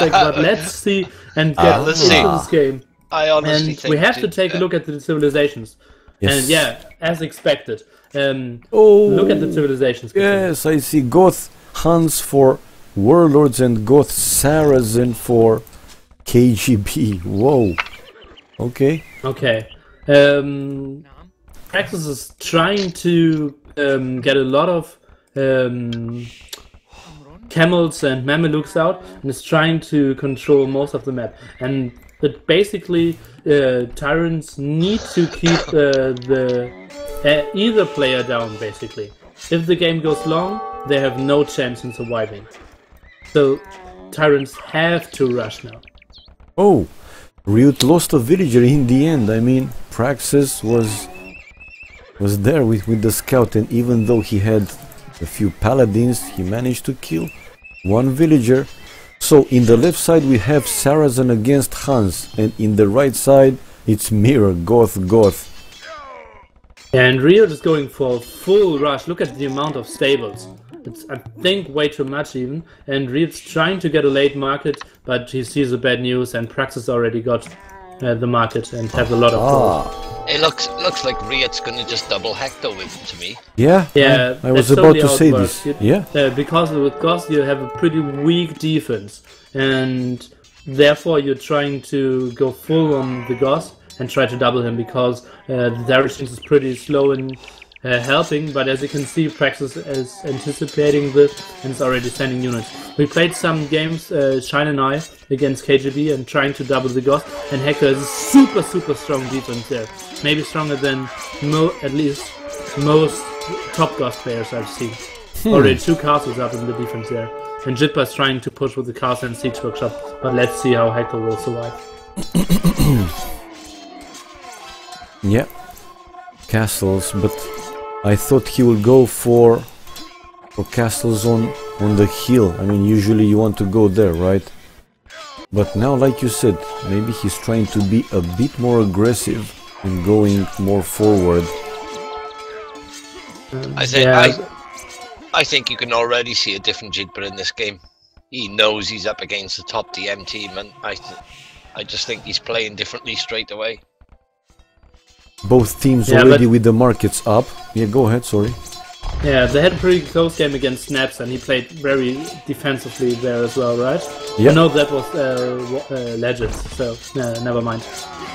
expect, but let's see and get into this game. I honestly think we have to take a look at the civilizations. Yes. And yeah, as expected. Look at the civilizations. Yes, I see Goth Huns for Warlords and Goth Saracen for KGB. Whoa. Okay. Okay. Praxis is trying to get a lot of camels and mamelukes out, and is trying to control most of the map. And but basically, tyrants need to keep either player down. Basically, if the game goes long, they have no chance in surviving. So tyrants have to rush now. Oh, Riot lost a villager in the end. I mean, Praxis was there with the scout, and even though he had a few paladins, he managed to kill one villager. So in the left side we have Saracen against Huns, and in the right side it's mirror, Goth. And Rio is going for a full rush. Look at the amount of stables. It's, I think, way too much even. And Rio's trying to get a late market, but he sees the bad news, and Praxis already got the market and have a lot of gold. It looks like Riot's going to just double Hector with him to me. Yeah, I was about to say this. Because with Goth you have a pretty weak defense, and therefore you're trying to go full on the Goth and try to double him, because the directions is pretty slow in helping, but as you can see, Praxis is anticipating this and is already sending units. We played some games, Shine and I, against KGB and trying to double the Goth, and Hector is a super strong defense there. Maybe stronger than at least most top Goth players I've seen. Already 2 castles up in the defense there. And Jitba is trying to push with the castle and siege workshop, but let's see how Hector will survive. Yeah, castles, but I thought he will go for castles on the hill. I mean, usually you want to go there, right? But now, like you said, maybe he's trying to be a bit more aggressive and going more forward. I think you can already see a different Jigba in this game. He knows he's up against the top DM team, and I just think he's playing differently straight away. Both teams already with the markets up. Yeah, go ahead, sorry. Yeah, they had a pretty close game against Snaps, and he played very defensively there as well, right? Yeah. No, that was Legends, so never mind.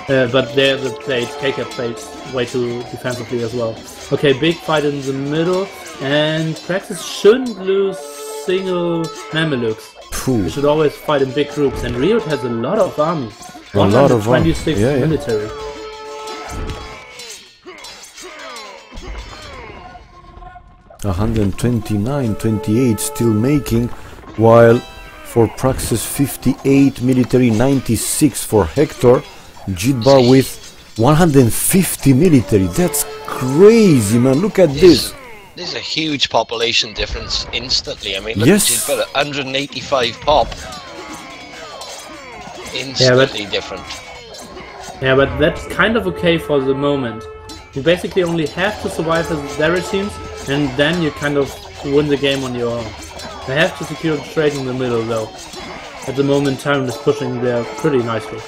But there the KK played way too defensively as well. Okay, big fight in the middle, and Praxis shouldn't lose single Mamelukes. You should always fight in big groups, and Riot has a lot of army. 126 military. Yeah. 129, 28 still making, while for Praxis 58 military, 96 for Hector. Jitba with 150 military. That's crazy, man. Look at this. There's a huge population difference instantly. I mean, look at Jitba, 185 pop. Instantly different. Yeah, but that's kind of okay for the moment. You basically only have to survive as their teams, and then you kind of win the game on your own. They have to secure the trade in the middle though. At the moment, TyRanT is pushing there pretty nicely.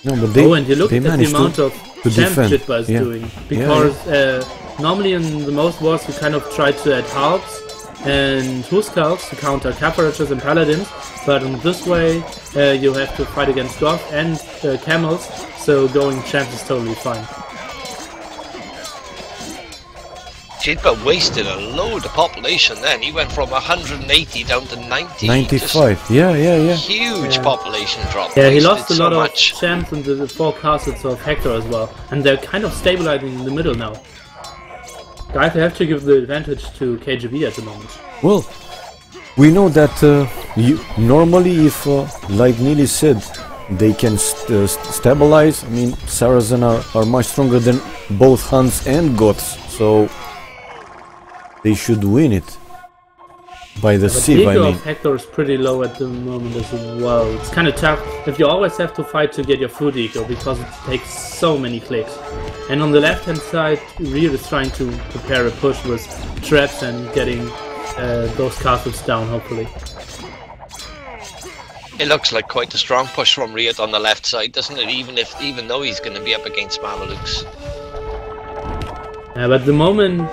No, but they, and you look at the amount of champ Jitba is doing. Because normally in the most wars you kind of try to add halves and Huskarls to counter Caparachas and Paladins, but in this way you have to fight against Goth and Camels, so going champ is totally fine. Jitba wasted a load of population then. He went from 180 down to 90. 95, yeah. Huge population drop. Yeah, he lost a lot of champs in the 4 castles of Hector as well, and they're kind of stabilizing in the middle now. Guys, I have to give the advantage to KGB at the moment. Well, we know that normally if, like Nili said, they can stabilize. I mean, Saracen are much stronger than both Huns and Goths, so they should win it by the sieve. The ego of Hector is pretty low at the moment as well. It's kind of tough if you always have to fight to get your food eco, because it takes so many clicks. And on the left hand side, Riot is trying to prepare a push with traps and getting those castles down, hopefully. It looks like quite a strong push from Riot on the left side, doesn't it? Even though he's going to be up against Mamelukes. But the moment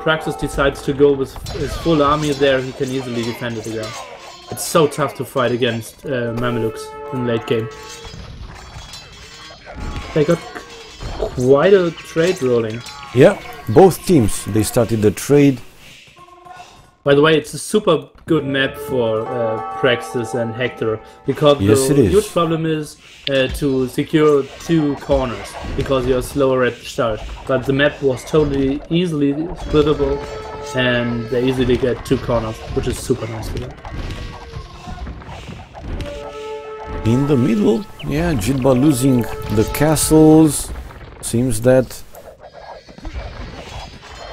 Praxis decides to go with his full army there, he can easily defend it again. It's so tough to fight against Mamelukes in late game. They got quite a trade rolling. Yeah, both teams, they started the trade. By the way, it's a super good map for Praxis and Hector, because Yes, the it is. huge problem is to secure 2 corners, because you're slower at the start. But the map was totally easily splittable, and they easily get 2 corners, which is super nice for them. In the middle, yeah, Jitba losing the castles. Seems that...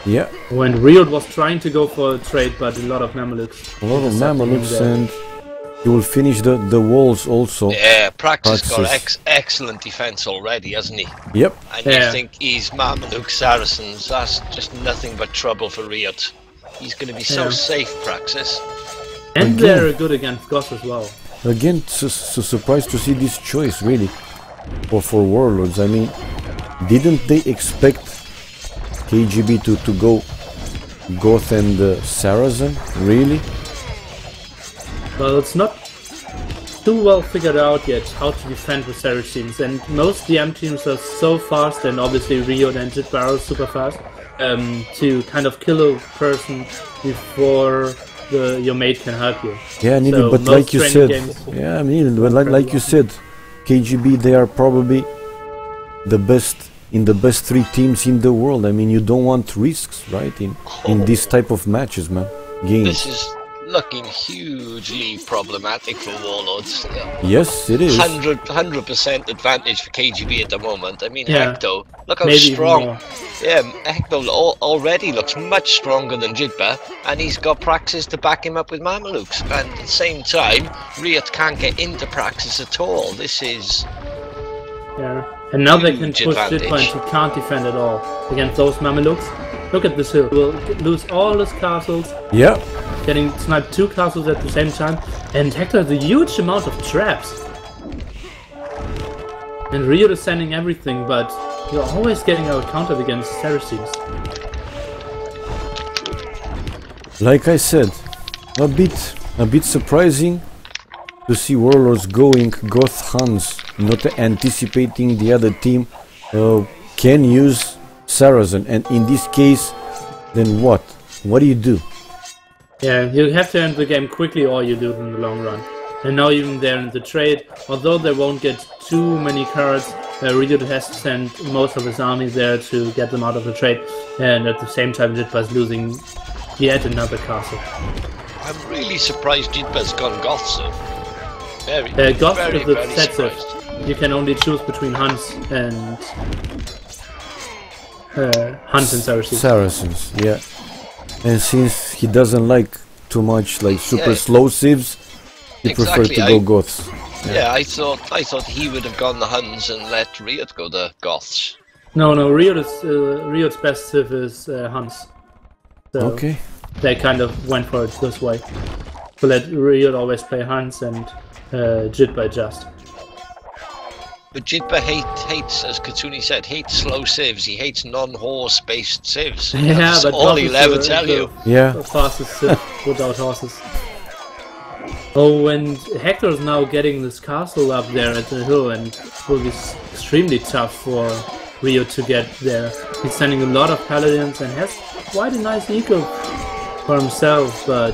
Yeah, When Riot was trying to go for a trade, but a lot of Mamelukes. a lot of intercepted him Mamelukes, there. and he will finish the walls also. Yeah, Praxis got Praxis. excellent defense already, hasn't he? Yep. And Yeah. you think he's Mameluke Saracens, that's just nothing but trouble for Riot. He's going to be so Yeah. safe, Praxis. And Again. they're good against Goth as well. Again, so surprised to see this choice, really, for Warlords. I mean, didn't they expect KGB to go Goth and Saracen? Really? Well, it's not too well figured out yet how to defend with Saracens, and most DM teams are so fast, and obviously Rio and Jitba are super fast, to kind of kill a person before your mate can help you. Yeah, Nini, So but most like you training said, games- yeah, I mean, like you said, KGB, they are probably the best in the best 3 teams in the world. I mean, you don't want risks, right? In this type of matches, man, games. This is looking hugely problematic for Warlords. Yes, it is. 100% advantage for KGB at the moment. I mean, Yeah. Hector, look how Maybe even strong. more. Yeah, Hector already looks much stronger than Jitba, and he's got Praxis to back him up with Mamelukes. And at the same time, Riot can't get into Praxis at all. This is... Yeah. And now they can Huge push advantage. Jitba, and he can't defend at all against those Mamelukes. Look at this hill. We'll lose all his castles, Yeah, getting sniped 2 castles at the same time, and Hector has a huge amount of traps. And Rio is sending everything, but you're always getting out-countered against Saracens. like I said, a bit surprising to see Warlords going Goth Huns, not anticipating the other team can use Saracen, and in this case, then what? What do you do? Yeah, you have to end the game quickly or you do it in the long run. And now even they're in the trade, although they won't get too many cards, Rio has to send most of his army there to get them out of the trade, and at the same time Jitba is losing yet another castle. I'm really surprised Jitba's gone Goth, so... Very, Goth very, is the very set set. surprised. You can only choose between Huns and Saracens. Saracens, yeah. And since he doesn't like too much like super Yeah. slow civs, he preferred to go Goths. Yeah, I thought he would have gone the Huns and let Riot go the Goths. No, Rio's best civ is Huns. So Okay. they kind of went for it this way. To let Rio always play Huns and Jitba just. But Jitba hates, as Katsuni said, hates slow civs. He hates non-horse based civs. Yeah, That's but all Goth he'll is ever the- tell you. Yeah. The fastest civ without horses. Oh, and Hector is now getting this castle up there at the hill, and it will be extremely tough for Rio to get there. He's sending a lot of paladins and has quite a nice eco for himself, but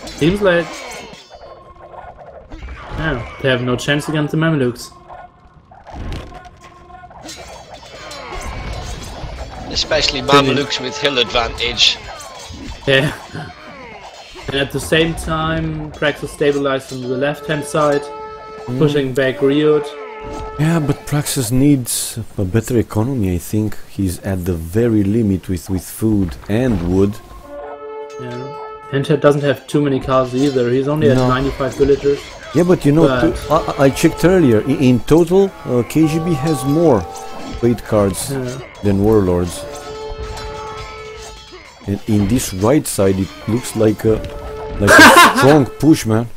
seems like they have no chance against the Mamelukes. Especially Mamelukes with hill advantage. Yeah. And at the same time, Praxis stabilized on the left-hand side, pushing back Rio. Yeah, but Praxis needs a better economy, I think. He's at the very limit with food and wood. Yeah. And he doesn't have too many cars either. He's only at No. 95 villagers. Yeah, but you know, But- I checked earlier. In total, KGB has more trade cards Yeah. than Warlords. And in this right side, it looks like a strong push, man.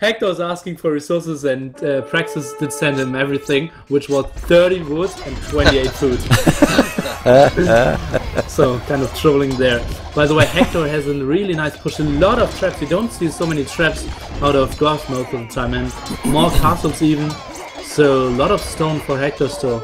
Hector's asking for resources, and Praxis did send him everything, which was 30 wood and 28 food. So, kind of trolling there. By the way, Hector has a really nice push, a lot of traps. You don't see so many traps out of Goth most of the time, and more castles even. So, a lot of stone for Hector still.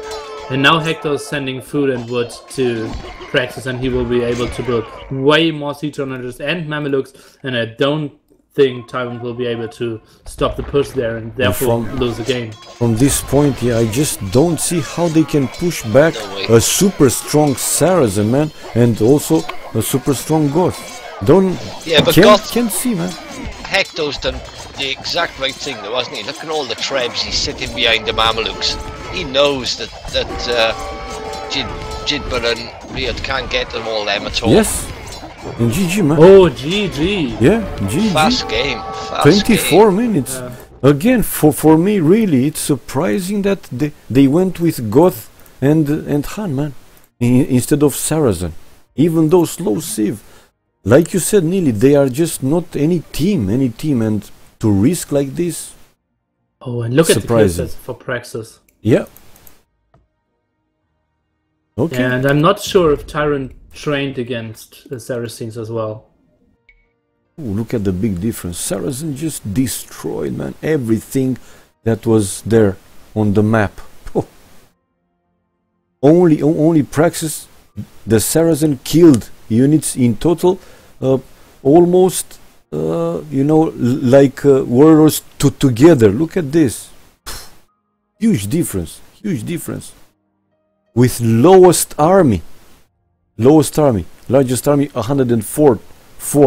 And now Hector's sending food and wood to Praxis, and he will be able to build way more siege runners and Mamelukes, and I don't think TyRanT will be able to stop the push there and therefore lose the game. From this point, yeah, I just don't see how they can push back a super strong Saracen, man, and also a super strong Goth. Can't see, man. Hector's done the exact right thing, though, hasn't he? Look at all the trebs he's sitting behind the Mamelukes. He knows that Jidber and Riyadh can't get them all them at all. Yes. And GG, man. Oh, GG. Yeah, GG. Fast game. 24 minutes. Yeah. Again, for me, really, it's surprising that they went with Goth and Han, man, instead of Saracen. Even though slow Civ, like you said, Neely, they are just not any team, and to risk like this. Oh, and look surprising. At the for Praxis. Yeah. Okay. And I'm not sure if TyRanT trained against the Saracens as well. Ooh, look at the big difference. Saracen just destroyed, man, everything that was there on the map. Oh. Only Praxis, the Saracen killed units in total, almost, like Warlords together. Look at this. Huge difference. With lowest army, largest army 104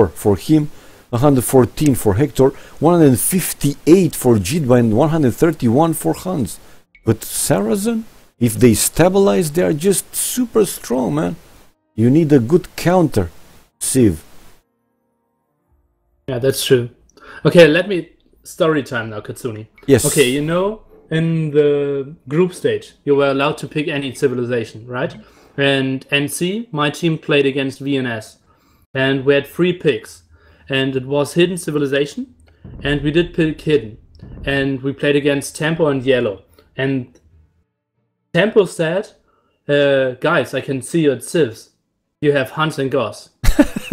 for him, 114 for Hector, 158 for Jidba, and 131 for Hans. But Saracen, if they stabilize, they are just super strong, man. You need a good counter, Civ. Yeah, that's true. Okay, let me story time now, Katsuni. Yes. Okay, you know, in the group stage, you were allowed to pick any civilization, right? And NC, my team played against VNS, and we had 3 picks, and it was Hidden Civilization, and we did pick Hidden, and we played against Tempo and Yellow, and Tempo said, guys, I can see your civs. You have Huns and Goths.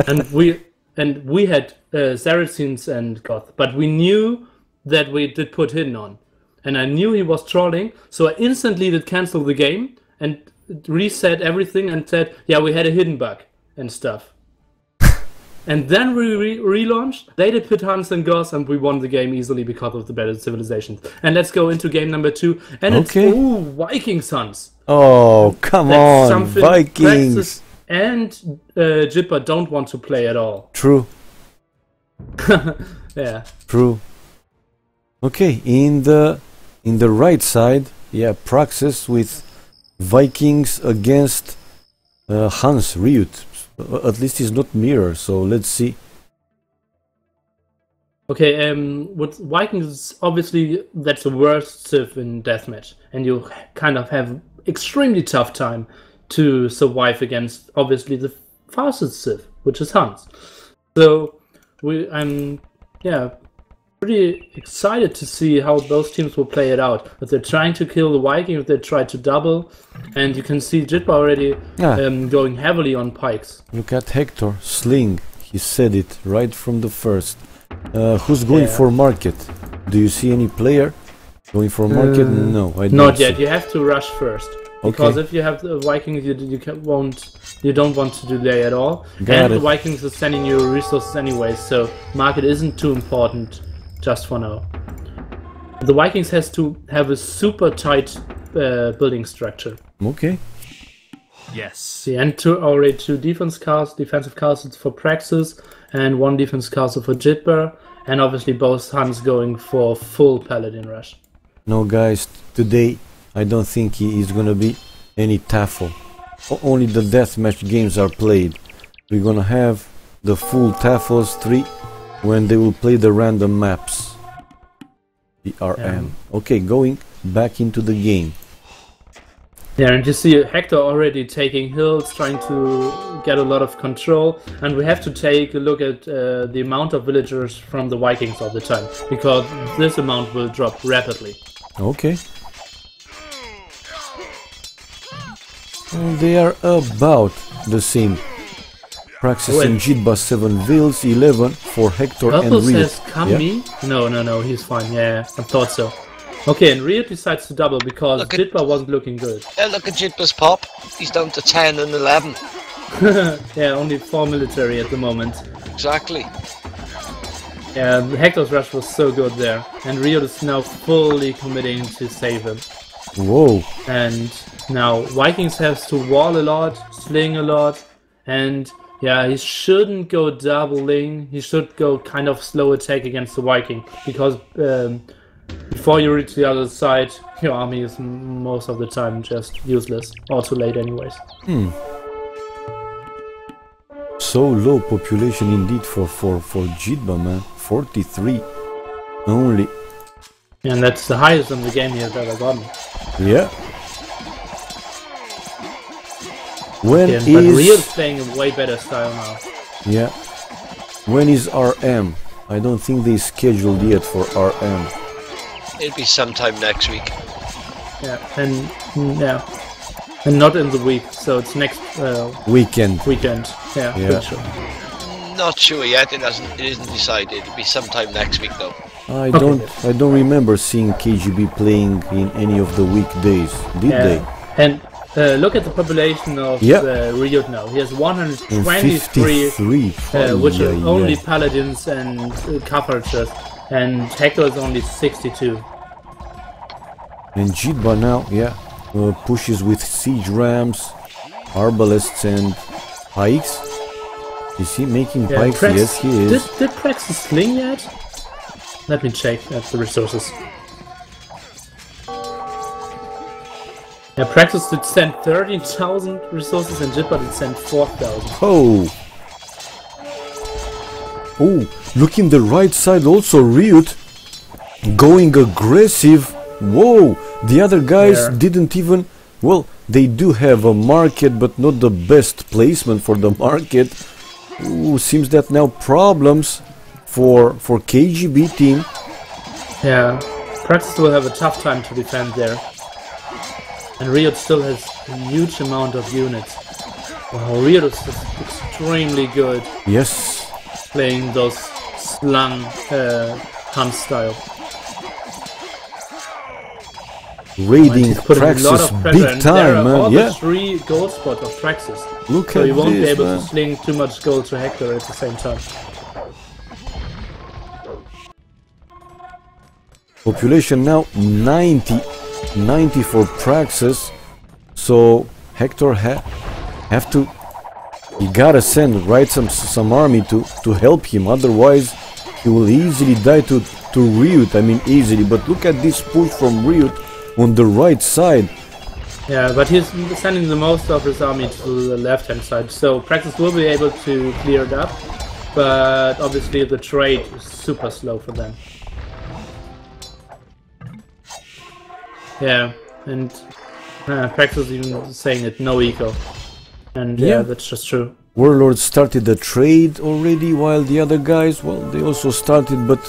and we had Saracens and Goth, but we knew that we did put Hidden on. And I knew he was trolling, so I instantly did cancel the game and reset everything and said, yeah, we had a hidden bug and stuff. And then we relaunched, they did put Huns and Goths, and we won the game easily because of the better civilizations. And let's go into game number 2, and okay. It's, ooh, Vikings Huns. Oh, come That's on, Vikings. Praxis and Jipper don't want to play at all. True. Yeah. True. Okay, in the right side, yeah, Praxis with Vikings against Hans Riot. At least it's not mirror, so let's see. Okay, with Vikings, obviously that's the worst civ in deathmatch, and you kind of have extremely tough time to survive against obviously the fastest civ, which is Hans. So I'm pretty excited to see how those teams will play it out. If they're trying to kill the Vikings, if they try to double, and you can see Jitba already going heavily on pikes. Look at Hector, Sling, he said it right from the first. Who's going for market? Do you see any player going for market? No, I don't. Not yet. You have to rush first. Because if you have the Vikings, you don't want to delay at all. The Vikings are sending you resources anyway, so market isn't too important just for now. The Vikings has to have a super tight building structure. Okay. Yes. And already 2 defensive castles for Praxis, and 1 defense castle for Jitber, and obviously both Huns going for full Paladin rush. No, guys, today I don't think he is gonna be any TAFL. Only the deathmatch games are played. We're gonna have the full TAFLs 3 when they will play the random maps. TRM. Okay, going back into the game. Yeah, and you see Hector already taking hills, trying to get a lot of control, and we have to take a look at the amount of villagers from the Vikings all the time, because this amount will drop rapidly. Okay. Well, they are about the same. Praxis and Jitba 7 vills, 11 for Hector and Purple Riot. says Kami? Yeah? No, he's fine, yeah, I thought so. Okay, and Riot decides to double because Jitba wasn't looking good. Yeah, look at Jitba's pop. He's down to 10 and 11. Yeah, only 4 military at the moment. Exactly. Yeah, Hector's rush was so good there. And Riot is now fully committing to save him. Whoa. And now Vikings has to wall a lot, sling a lot, and yeah, he shouldn't go doubling. He should go kind of slow attack against the Viking, because before you reach the other side, your army is most of the time just useless, or too late anyways. So low population indeed for Jitba, man. 43 only. And that's the highest in the game he has ever gotten. Yeah. When yeah, but Rio's playing a way better style now. Yeah. When is RM? I don't think they scheduled yet for RM. It'll be sometime next week. Yeah, and not in the week, so it's next weekend. Yeah. Yeah. Sure. Not sure yet. It isn't decided. It'll be sometime next week though. I don't remember seeing KGB playing in any of the weekdays, did they? And look at the population of Riot now. He has 123, which are only paladins and Cavalries, and Hector is only 62. And Jitba now, pushes with siege rams, arbalests, and pikes. Is he making pikes? Yes, he is. Did Praxis sling yet? Let me check at the resources. Yeah, Praxis did send 13,000 resources and Jitba did send 4,000. Oh, look in the right side also, Riot going aggressive. Whoa, the other guys didn't even... Well, they do have a market, but not the best placement for the market. Ooh, seems that now problems for KGB team. Yeah, Praxis will have a tough time to defend there. And Riot still has a huge amount of units. Wow, Riot is extremely good. Yes. Playing those slung hunt style. Raiding Praxis big time, man. There are 3 gold spots of Praxis. Look so at you won't this, be able man. to sling too much gold to Hector at the same time. Population now 90 for Praxis. So Hector have to... He gotta send some army to help him, otherwise he will easily die to Riot. I mean easily, but look at this push from Riot on the right side. Yeah, but he's sending the most of his army to the left hand side, so Praxis will be able to clear it up, but obviously the trade is super slow for them. Yeah, and Praxis even saying it, no eco. And yeah, that's just true. Warlords started the trade already, while the other guys, well, they also started, but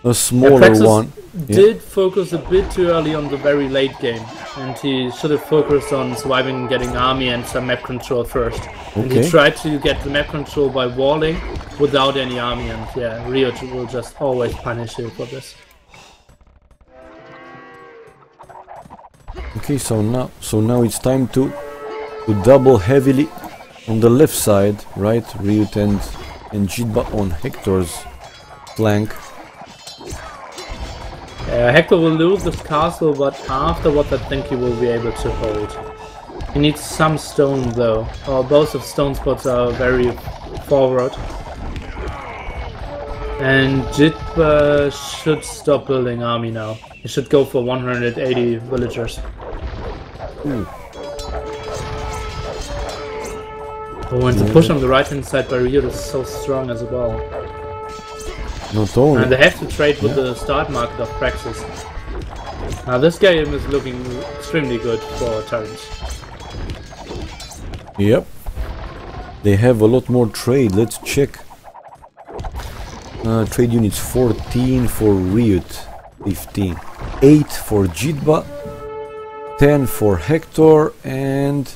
a smaller one. Did focus a bit too early on the very late game, and he should have focused on surviving and getting army and some map control first. And he tried to get the map control by walling without any army, and yeah, Riot will just always punish you for this. Okay, so now it's time to double heavily on the left side, right? Riot and Jitba on Hector's flank. Hector will lose this castle, but afterwards I think he will be able to hold. He needs some stone though. Both of stone spots are very forward. And Jitba should stop building army now. He should go for 180 villagers. Ooh. Oh, and the push on the right hand side by Riot is so strong as well. Not only. And they have to trade with the start market of Praxis. Now this game is looking extremely good for TyRanT. Yep. They have a lot more trade. Let's check. Trade units 14 for Ryut, 15. 8 for Jitba, 10 for Hector, and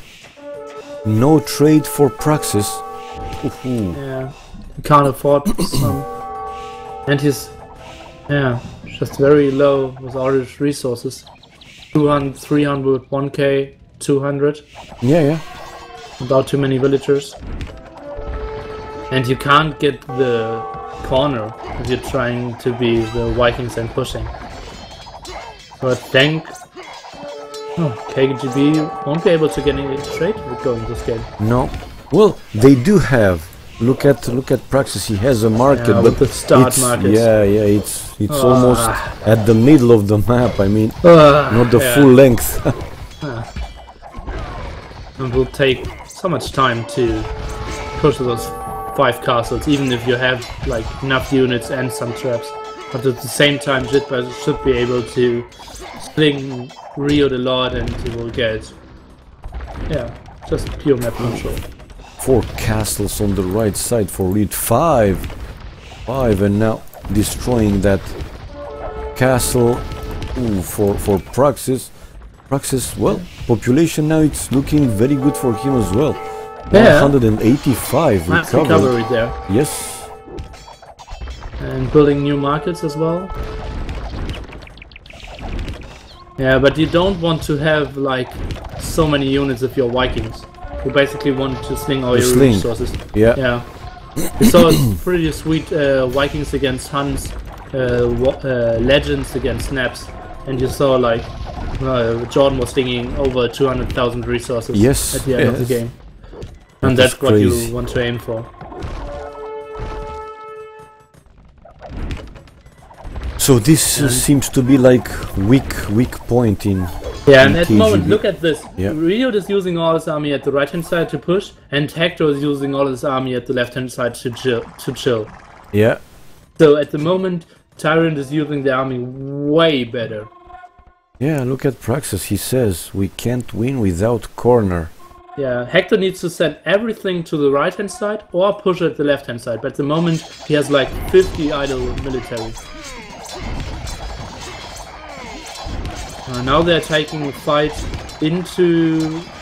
no trade for Praxis. Yeah, he can't afford some. And he's, yeah, just very low with all his resources. 200, 300, 1k, 200. Yeah. Without too many villagers. And you can't get the corner if you're trying to be the Vikings and pushing. So I think KGB won't be able to get any trade going this game. No. Well, they do have. Look at Praxis. He has a market, Yeah, but with the start market. Yeah, it's almost at the middle of the map. I mean, not the full length. It will take so much time to push those 5 castles, even if you have like enough units and some traps. But at the same time, Jitba should be able to sling Ryut a lot, and he will get, just pure map control. 4 castles on the right side for Ryut. 5, and now destroying that castle. For Praxis. Well, population now it's looking very good for him as well. 185 nice recovery there. Yes. And building new markets as well. Yeah, but you don't want to have like so many units if you're Vikings. You basically want to sling all your resources. Yeah. We saw pretty sweet Vikings against Huns, Legends against Snaps, and you saw like Jordan was slinging over 200,000 resources at the end of the game. And that's what you want to aim for. So this seems to be like weak point in. Yeah, in and at the KGB. moment, look at this. Yeah. Ryut is using all his army at the right hand side to push, and Hector is using all his army at the left hand side to chill. Yeah. So at the moment, TyRanT is using the army way better. Yeah, look at Praxis. He says we can't win without corner. Yeah, Hector needs to send everything to the right hand side or push at the left hand side. But at the moment, he has like 50 idle military. Now they're taking a fight into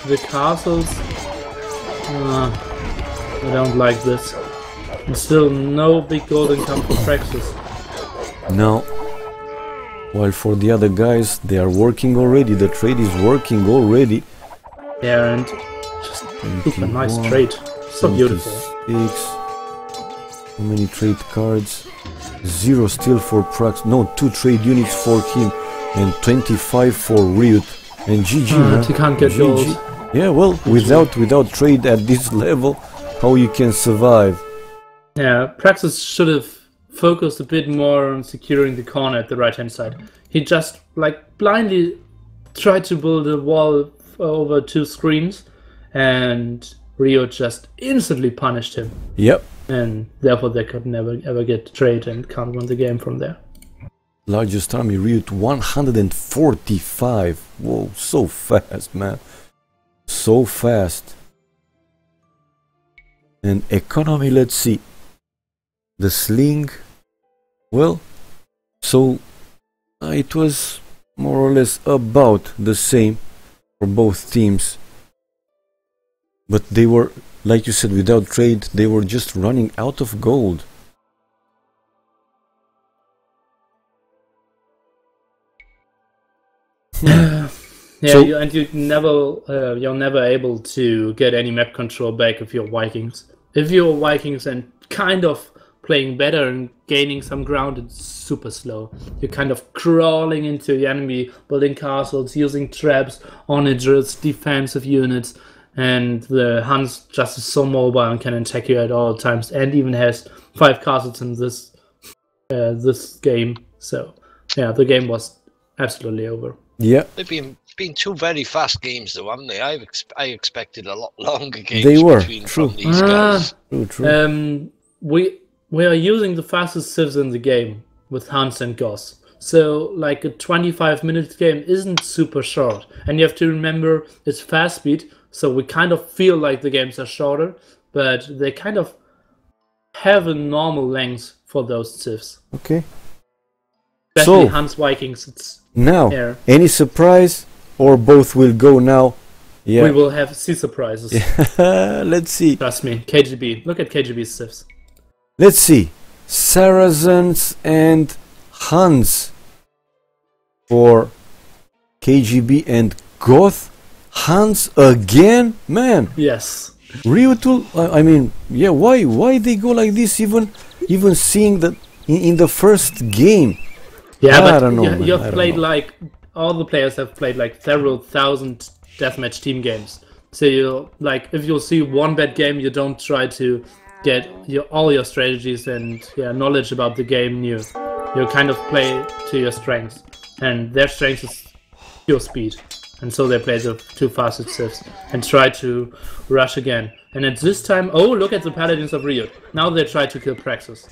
the castles. I don't like this. And still no big golden come for Praxis. No. While for the other guys, they are working already. The trade is working already. Yeah, and just super nice trade. So beautiful. 26. How many trade cards? 0 still for Prax. No, 2 trade units for him. And 25 for Ryut. And GG, he can't get gold. Yeah, well, without trade at this level, how you can survive? Yeah, Praxis should have focused a bit more on securing the corner at the right hand side. He just like blindly tried to build a wall over 2 screens, and Ryut just instantly punished him. Yep. And therefore they could never ever get trade and can't win the game from there. Largest army, Ryut 145. Whoa, so fast, man. So fast. And economy, let's see. The sling, well, so it was more or less about the same for both teams. But they were, like you said, without trade, they were just running out of gold. Yeah, So- you're never able to get any map control back if you're Vikings. If you're Vikings and kind of playing better and gaining some ground, it's super slow. You're kind of crawling into the enemy, building castles, using traps, onagers, defensive units, and the Huns just is so mobile and can attack you at all times, and even has 5 castles in this game. So yeah, the game was absolutely over. Yeah, They've been 2 very fast games, though, haven't they? I expected a lot longer games They were, between true. from these guys. true. We are using the fastest civs in the game with Huns and Goths. So like a 25-minute game isn't super short, and you have to remember it's fast speed. So we kind of feel like the games are shorter, but they kind of have a normal length for those civs. Okay. Especially So, Hans Vikings. It's now, there. any surprise, or both will go now? Yeah. We will have sea surprises. Let's see. Trust me. KGB. Look at KGB's civs. Let's see. Saracens and Huns for KGB and Goth. Huns again, man. Yes. Ryutul, I mean, yeah. Why they go like this? Even seeing that in the first game. Yeah, but I don't know. You've played like all the players have played like several thousand deathmatch team games. So you like if you see one bad game, you don't try to get all your strategies and knowledge about the game new. You kind of play to your strengths, and their strength is pure speed, and so they play the two fastest civs and try to rush again. And at this time, oh, look at the Paladins of Riot. Now they try to kill Praxis.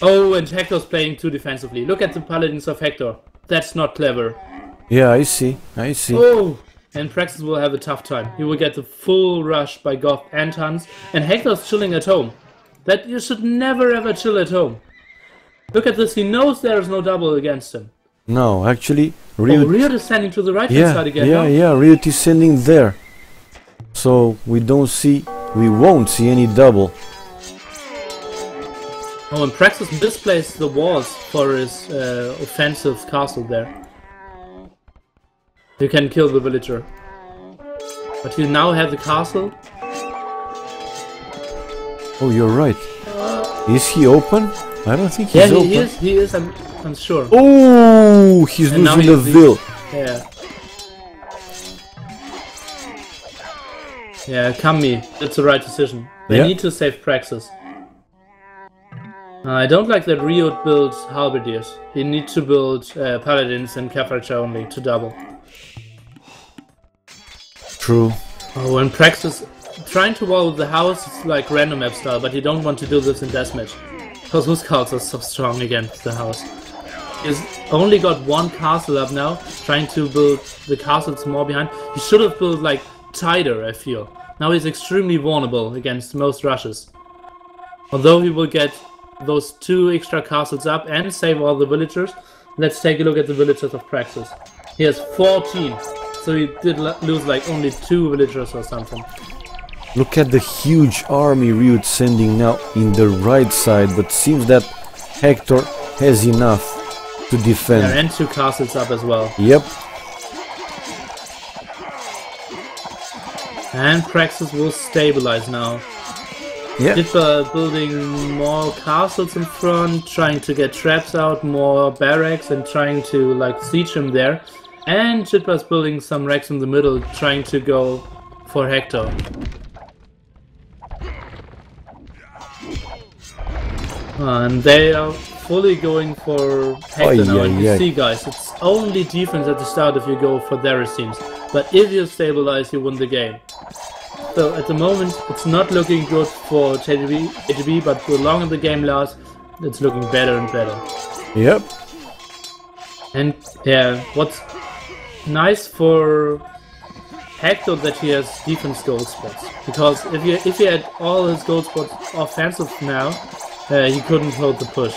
Oh, and Hector's playing too defensively. Look at the Paladins of Hector. That's not clever. Yeah, I see. Oh, and Praxis will have a tough time. He will get the full rush by Goth and Hans, and Hector's chilling at home. That you should never ever chill at home. Look at this, he knows there is no double against him. No, actually, Riot... Oh, Riot is standing to the right hand side again. Yeah, Riot is sending there. So we won't see any double. Oh, and Praxis misplaced the walls for his offensive castle there. You can kill the villager. But you now have the castle. Oh, you're right. Is he open? I don't think he's open. Yeah, he is, I'm unsure. Oh, he's And losing the Vil. Yeah. Yeah, Kami, that's the right decision. They need to save Praxis. I don't like that Riot builds halberdiers. You need to build paladins and Kefracha only to double. True. Oh, and Praxis trying to wall the house is like random map style, but you don't want to do this in deathmatch. Because those cards are so strong against the house. He's only got one castle up now, trying to build the castles more behind. He should have built like tighter, I feel. Now he's extremely vulnerable against most rushes. Although he will get those two extra castles up and save all the villagers. Let's take a look at the villagers of Praxis. He has 14, so he did lose like only 2 villagers or something. Look at the huge army Riot sending now in the right side, but seems that Hector has enough to defend. Yeah, and 2 castles up as well. Yep. And Praxis will stabilize now. Yeah. Jitba building more castles in front, trying to get traps out, more barracks, and trying to like siege him there. And Jitba's building some racks in the middle, trying to go for Hector. And they are fully going for Hector now. And you see, guys, it's only defense at the start if you go for their teams. But if you stabilize, you win the game. So at the moment, it's not looking good for KGB, but the longer the game lasts, it's looking better and better. Yep. And yeah, what's nice for Hector that he has defense gold spots, because if he had all his gold spots offensive now, he couldn't hold the push.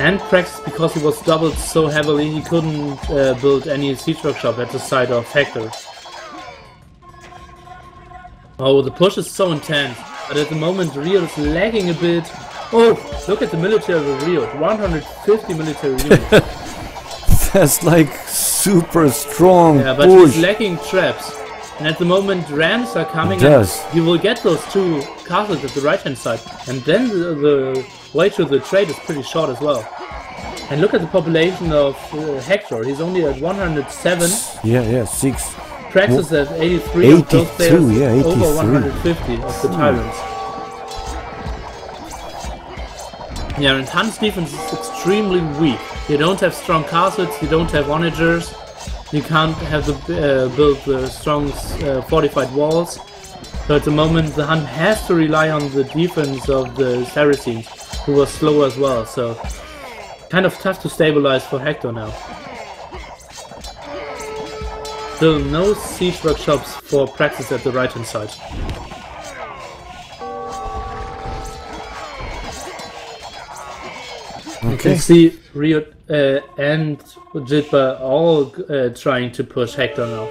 And Praxis, because he was doubled so heavily, he couldn't build any siege workshop at the side of Hector. Oh, the push is so intense, but at the moment Riot is lagging a bit. Oh, look at the military of Riot, 150 military units. That's like super strong yeah, but push. he's lacking traps. And at the moment rams are coming and you will get those 2 castles at the right hand side. And then the way to the trade is pretty short as well. And look at the population of Hector, he's only at 107. Yeah, 6. Praxis at 83, 82, those players yeah, 83. over 150 of the TyRanTs. Yeah, and Hans' defense is extremely weak. You don't have strong castles, you don't have onagers, you can't have build the strong fortified walls. So at the moment the Hun has to rely on the defense of the Saracens, who was slow as well, so kind of tough to stabilize for Hector now. Still no siege workshops for Praxis at the right hand side. You can see Rio and Jitba all trying to push Hector now.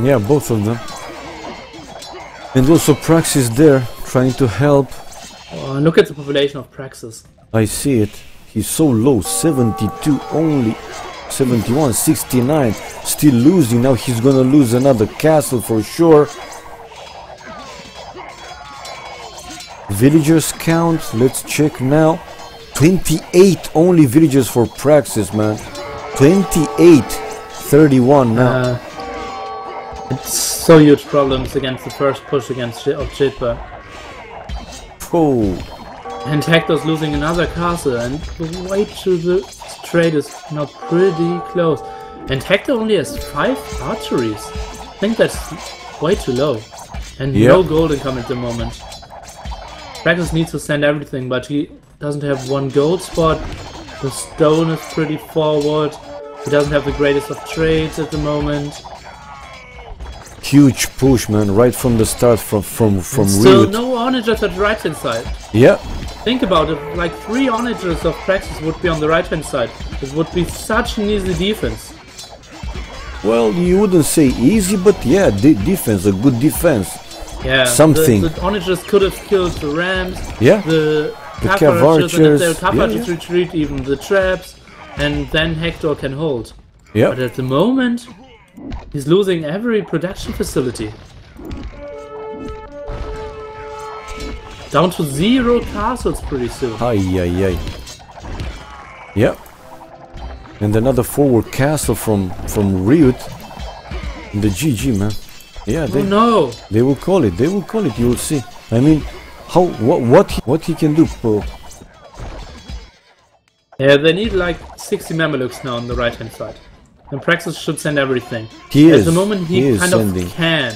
Yeah, both of them. And also Praxis there, trying to help. Oh, look at the population of Praxis. I see it. He's so low, 72 only. 71, 69. Still losing. Now he's gonna lose another castle for sure. Villagers count. Let's check now. 28 only villagers for Praxis, man. 28. 31 now. It's so huge problems against the first push against Jitba. Oh. And Hector's losing another castle, and the way to the strait is now pretty close. And Hector only has 5 archeries. I think that's way too low. And no gold income at the moment. Praxis needs to send everything, but he doesn't have 1 gold spot. The stone is pretty forward. He doesn't have the greatest of trades at the moment. Huge push, man, right from the start from Still Riot. no onagers at the right hand side. Yeah. Think about it, like 3 onagers of Praxis would be on the right hand side. It would be such an easy defense. Well, you wouldn't say easy, but yeah, defense, a good defense. Yeah, something. The onagers could have killed the rams, Yeah. the Cav archers, and if their archers, Cav archers retreat, even the traps, and then Hector can hold. Yeah. But at the moment, he's losing every production facility. Down to 0 castles pretty soon. Ay, ay, ay. Yeah. And another forward castle from Riot. The GG, man. Yeah, they will call it. They will call it. You will see. I mean, what he can do. Yeah, they need like 60 Mamelukes now on the right hand side. And Praxis should send everything. At the moment he kind of can.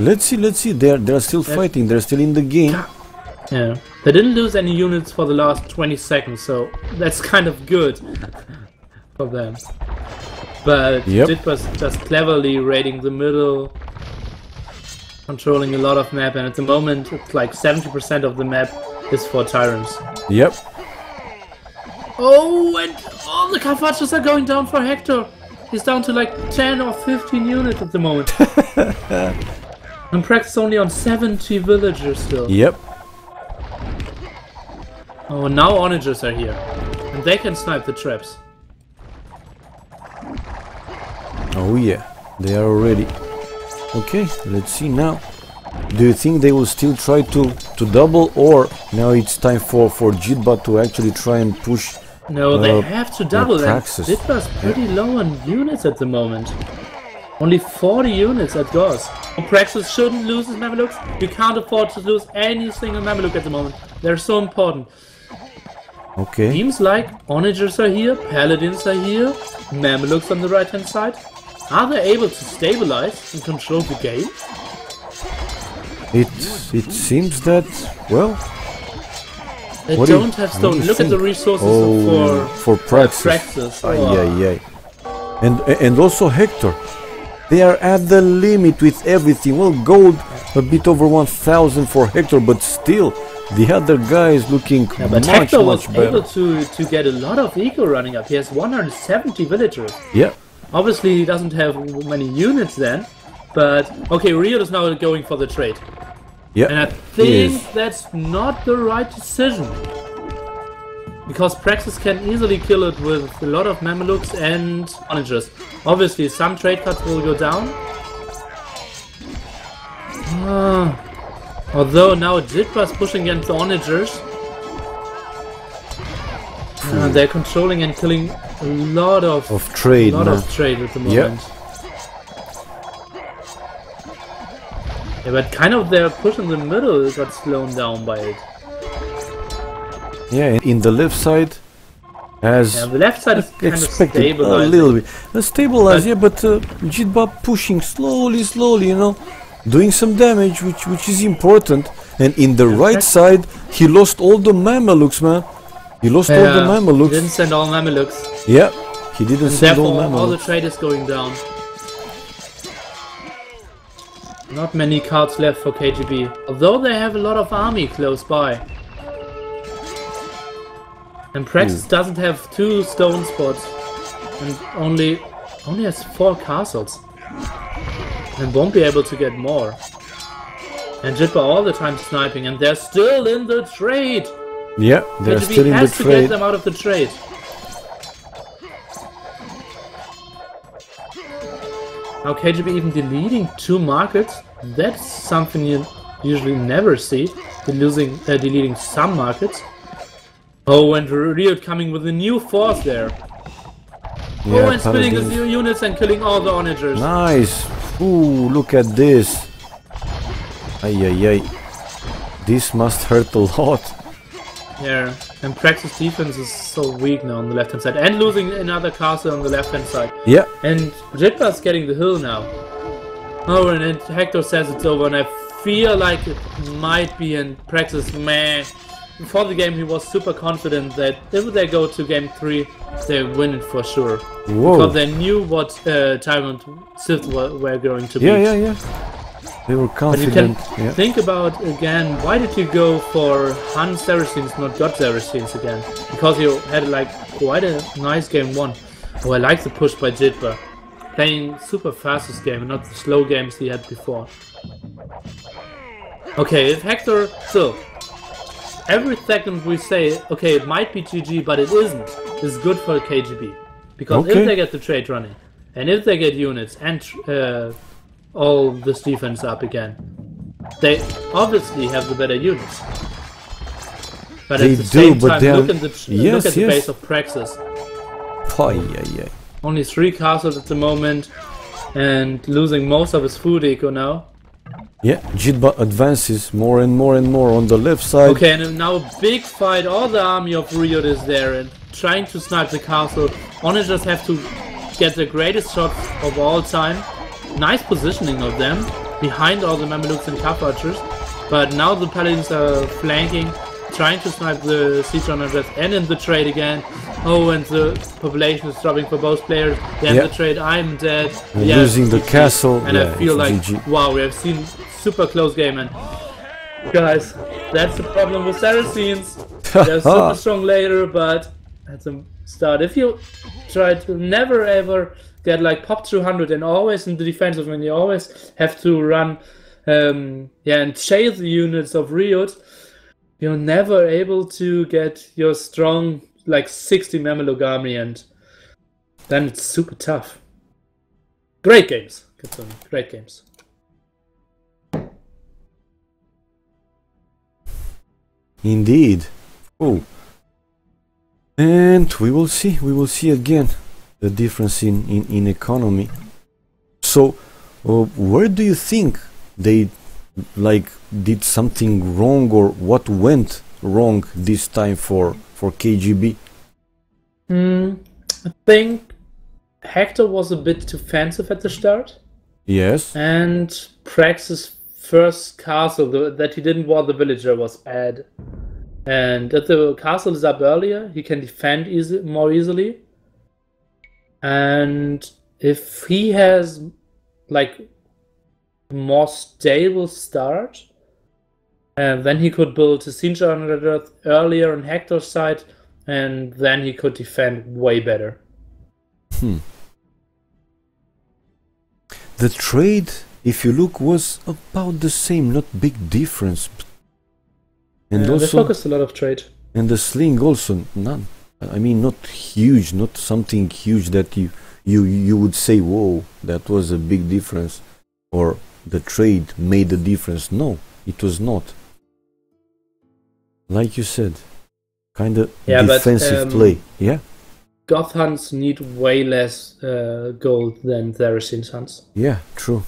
Let's see. They're still fighting. They're still in the game. Yeah, they didn't lose any units for the last 20 seconds, so that's kind of good for them. But it was just cleverly raiding the middle, controlling a lot of map, and at the moment it's like 70% of the map is for tyrants. Yep. Oh, and all the Carthagers are going down for Hector. He's down to like 10 or 15 units at the moment. And Praxis only on 70 villagers still. Yep. Oh, now onagers are here. And they can snipe the traps. Oh yeah, they are already. Okay, let's see now. Do you think they will still try to double, or now it's time for Jitba to actually try and push? No, they have to double. And Praxis. Jitba's pretty low on units at the moment. Only 40 units at Gauss. Praxis shouldn't lose his Mamelukes. You can't afford to lose any single Mameluk at the moment. They're so important. Okay. Teams like onagers are here, paladins are here, Mamelukes on the right hand side. Are they able to stabilize and control the game? It seems that, well, they don't have stone. Look at the resources for Praxis. Ay. And also Hector. They are at the limit with everything. Well, gold a bit over 1,000 for Hector, but still the other guy is looking but Hector was able to get a lot of eco running up. He has 170 villagers. Yeah. Obviously he doesn't have many units then, but okay, Rio is now going for the trade. Yeah. And I think that's not the right decision. Because Praxis can easily kill it with a lot of Mamelukes and onagers. Obviously some trade cuts will go down. Although now Jitba's pushing against the onagers. They're controlling and killing a lot of trade. Of trade at the moment. Yeah, but kind of their push in the middle got slowed down by it. Yeah, in the left side, as the left side is kind of stabilizing. A little bit. Stabilized, but Jitba pushing slowly, you know, doing some damage, which is important. And in the right side, he lost all the Mamelukes, man. He lost all the Mamelukes. He didn't send all Mamelukes. Yeah, He didn't And send all therefore, all Mameluk. the trade is going down. Not many cards left for KGB, although they have a lot of army close by. And Praxis doesn't have 2 stone spots and only has 4 castles. And won't be able to get more. And Jitba all the time sniping, and they're still in the trade! Yeah, they're KGB still in the has to get trade. them out of the trade. Now KGB even deleting 2 markets, that's something you usually never see. Deleting some markets. Oh, and Riot coming with a new force there. Yeah, Oh, and spinning his Paladins. new units and killing all the onagers. Nice! Ooh, look at this! Ay ay ay. This must hurt a lot. Yeah, and Praxis defense is so weak now on the left hand side. And losing another castle on the left hand side. Yeah, And Jitba's getting the hill now. Oh, and then Hector says it's over, and I feel like it might be in Praxis, man. Before the game he was super confident that if they go to game 3, they win it for sure. whoa. Because they knew what TyRanT Sith were going to be. Yeah. They were But you can confident. Yeah. think about again, why did you go for Han Saracens, not God Saracens again? Because you had like quite a nice game 1. Oh, I like the push by Jitba. Playing super fast this game, and not the slow games he had before. Okay, if Hector... So, every second we say, okay, it might be GG, but it isn't, is good for KGB. Because Okay. if they get the trade running, and if they get units, and all this defense up again, they obviously have the better units. But They at the do, same but time, they are- look at the Yes. base of Praxis. Ay ay ay. Only 3 castles at the moment, and losing most of his food eco now. Yeah, Jitba advances more and more and more on the left side. Okay, and now a big fight. All the army of Riot is there and trying to snipe the castle. Onagers have to get the greatest shot of all time. Nice positioning of them behind all the Mamelukes and Tough Archers. But now the Paladins are flanking, trying to snipe the Siege Onagers, and in the trade again. Oh, and the population is dropping for both players. They have Yeah. the trade. I'm dead. And Yeah, losing the GG. castle. And Yeah, I feel it's like, GG. wow, we have seen super close game. And guys, that's the problem with Saracens. They're super strong later, but at the start, if you try to never ever get like pop through 100 and always in the defensive, when you always have to run, and chase the units of Riot, you're never able to get your strong like 60 Mameluk army, and then it's super tough. Great games, great games. Indeed. Oh. And we will see again the difference in economy. So, where do you think they did something wrong, or what went wrong this time for KGB? I think Hector was a bit too defensive at the start, Yes. and Praxis' first castle that he didn't want the villager was bad. And if the castle is up earlier, he can defend more easily. And if he has like a more stable start, then he could build a siege earlier on Hector's side, and then he could defend way better. The trade, if you look, was about the same, not big difference. And They also, focused a lot of trade. and the sling also, not huge, not something huge that you would say, whoa, that was a big difference, or the trade made a difference. No, it was not. Like you said, kind of defensive play. Yeah, Goth Hunts need way less gold than Saracens Hunts. yeah, true.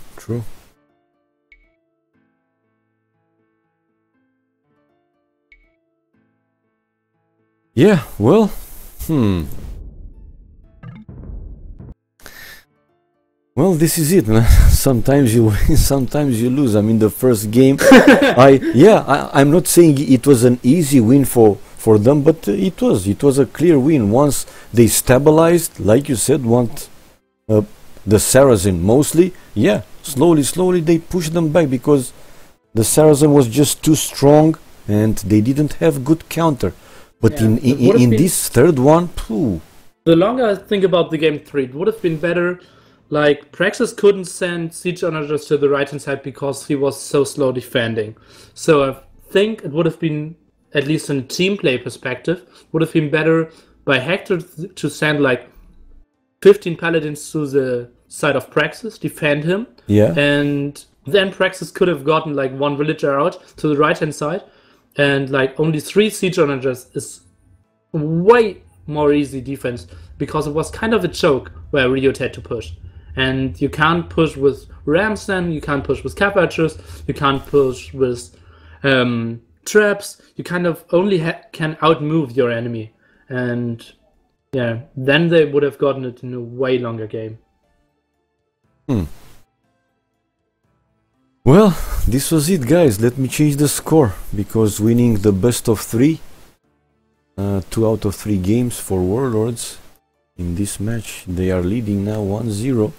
Yeah, well, well, this is it, man. Sometimes you win, sometimes you lose. I mean, the first game, I'm not saying it was an easy win for for them, but it was a clear win once they stabilized, like you said, the Saracen mostly. Yeah, slowly they pushed them back because the Saracen was just too strong and they didn't have good counter. But Yeah, in this third one, phew. The longer I think about the game 3, it would have been better. Like, Praxis couldn't send Siege Onagers to the right-hand side because he was so slow defending. So I think it would have been, at least in a team play perspective, would have been better by Hector to send like 15 paladins to the side of Praxis, defend him. Yeah. And then Praxis could have gotten like one villager out to the right-hand side. And like only 3 Siege Onagers is way more easy defense because it was kind of a choke where Riot had to push. And you can't push with Rams then, you can't push with Cap Archers, you can't push with traps, you kind of only can outmove your enemy. And yeah, then they would have gotten it in a way longer game. Well, this was it, guys. Let me change the score, because winning the best of 3, 2 out of 3 games for Warlords in this match, they are leading now 1-0.